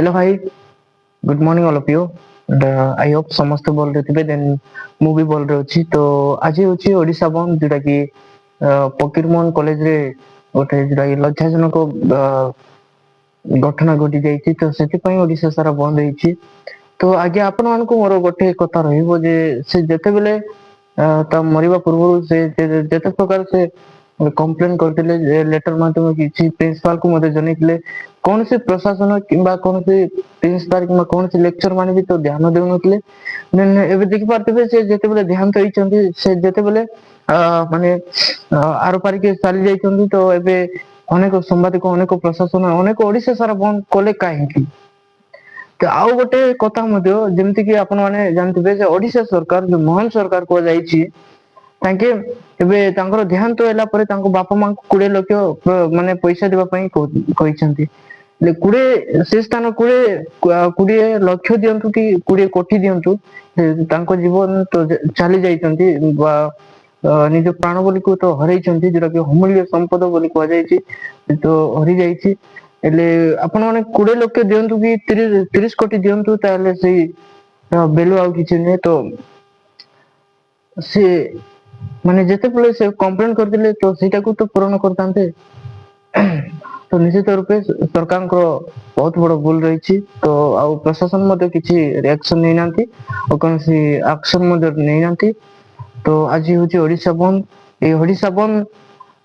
Hello भाई, good morning all of you. I hope समस्त बोल रहे थे देन ମୁଁ ବି ଭଲ ଅଛି। ତ ଆଜି ହଉଛି ଓଡିଶା ବନ୍ଦ ଯୋଉଟା କି ଫକୀରମୋହନ କଲେଜରେ ଗୋଟେ ଯୋଉଟା କି ଲଜ୍ଜାଜନକ ଘଟଣା ଘଟି ଯାଇଛି। ତ ସେଥିପାଇଁ ଓଡିଶା ସାରା ବନ୍ଦ ହେଇଛି। ତ ଆଜ୍ଞା ଆପଣ ମାନଙ୍କୁ ମୋର ଗୋଟେ କଥା ରହିବ ଯେ ସେ ଯେତେବେଳେ ତା ମରିବା ପୂର୍ବରୁ ସେ ଯେତେ ପ୍ରକାର ସେ କମ୍ପ୍ଲେନ କରିଥିଲେ, ଲେଟର ମାଧ୍ୟମରେ କିଛି ପ୍ରିନ୍ସିପାଲ କୁ ମଧ୍ୟ ଜଣେଇଥିଲେ, କୌଣସି ପ୍ରଶାସନ କିମ୍ବା କୌଣସି ପ୍ରିନ୍ସିପାଲ କିମ୍ବା କୌଣସି ଲେକ୍ଚର ମାନେ ବି ତ ଧ୍ୟାନ ଦେଉନଥିଲେ। ଏବେ ଦେଖିପାରୁଥିବେ ସେ ଯେତେବେଳେ ଦେହାନ୍ତ ହେଇଛନ୍ତି, ସେ ଯେତେବେଳେ ମାନେ ଆର ପାରିକି ଚାଲି ଯାଇଛନ୍ତି, ତ ଏବେ ଅନେକ ସାମ୍ବାଦିକ, ଅନେକ ପ୍ରଶାସନ, ଅନେକ ଓଡିଶା ସାରା ବନ୍ଦ କଲେ କାହିଁକି? ତ ଆଉ ଗୋଟେ କଥା ମଧ୍ୟ, ଯେମିତି କି ଆପଣ ମାନେ ଜାଣିଥିବେ ଯେ ଓଡିଶା ସରକାର ଯୋଉ ମୋହନ ସରକାର କୁହାଯାଇଛି, ତାଙ୍କେ ଏବେ ତାଙ୍କର ଦେହାନ୍ତ ହେଲା ପରେ ତାଙ୍କ ବାପା ମାଙ୍କୁ 20 ଲକ୍ଷ ମାନେ ପଇସା ଦେବା ପାଇଁ କହିଛନ୍ତି। 20 ଲକ୍ଷ ଦିଅନ୍ତୁ କି 20 କୋଟି ଦିଅନ୍ତୁ, ତାଙ୍କ ଜୀବନ ତ ଚାଲି ଯାଇଛନ୍ତି ବା ନିଜ ପ୍ରାଣ ବଳିକୁ ତ ହରେଇଛନ୍ତି, ଯୋଉଟା କି ଅମୂଲ୍ୟ ସମ୍ପଦ ବୋଲି କୁହାଯାଇଛି, ତ ହରି ଯାଇଛି। ହେଲେ ଆପଣ ମାନେ 20 ଲକ୍ଷ ଦିଅନ୍ତୁ କି 30 କୋଟି ଦିଅନ୍ତୁ, ତାହେଲେ ସେଇ ବେଲୁ ଆଉ କିଛି ନୁହେଁ। ତ ସେ ମାନେ ଯେତେବେଳେ ସେ କମ୍ପ୍ଲେନ କରିଥିଲେ, ତ ସେଇଟାକୁ ତ ପୂରଣ କରିଥାନ୍ତେ। ତ ନିଶ୍ଚିତ ରୂପେ ସରକାରଙ୍କର ବହୁତ ବଡ ଭୁଲ ରହିଛି। ତ ଆଉ ପ୍ରଶାସନ ମଧ୍ୟ କିଛି ରିଆକ୍ସନ ନେଇନାହାନ୍ତି ଆଉ କୌଣସି ଆକ୍ସନ ମଧ୍ୟ ନେଇନାହାନ୍ତି। ତ ଆଜି ହଉଛି ଓଡିଶା ବନ୍ଦ। ଏଇ ଓଡିଶା ବନ୍ଦ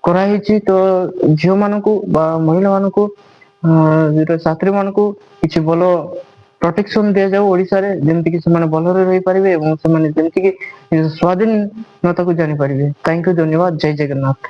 କରାହେଇଛି ତ ଝିଅ ମାନଙ୍କୁ ବା ମହିଳା ମାନଙ୍କୁ, ଛାତ୍ରୀ ମାନଙ୍କୁ କିଛି ଭଲ ପ୍ରୋଟେକ୍ସନ ଦିଆଯାଉ ଓଡିଶାରେ, ଯେମିତିକି ସେମାନେ ଭଲରେ ରହିପାରିବେ ଏବଂ ସେମାନେ ଯେମିତିକି ସ୍ଵାଧୀନତାକୁ ଜାଣିପାରିବେ। ଥ୍ୟାଙ୍କ ୟୁ, ଧନ୍ୟବାଦ, ଜୟ ଜଗନ୍ନାଥ।